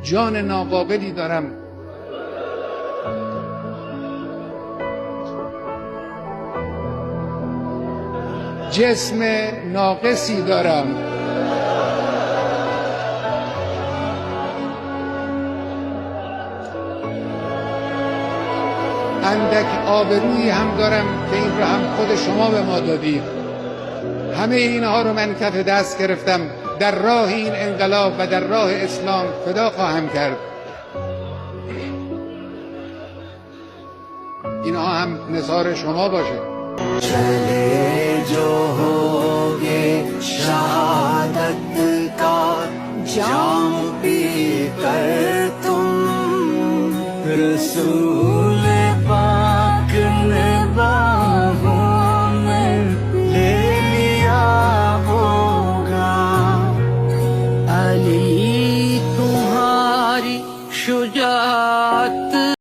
جان ناقابلی دارم، جسم ناقصی دارم، اندک آبرویی هم دارم که این را هم خود شما به ما دادید. همه اینها رو من کف دست گرفتم، در راه این انقلاب و در راه اسلام فدا خواهم کرد. اینها هم نثار شما باشه. چلے جو ہوگے شہادت کا جام پی کر تم، رسول پاک نے باہوں میں لے لیا ہوگا. علی تمہاری شجاعت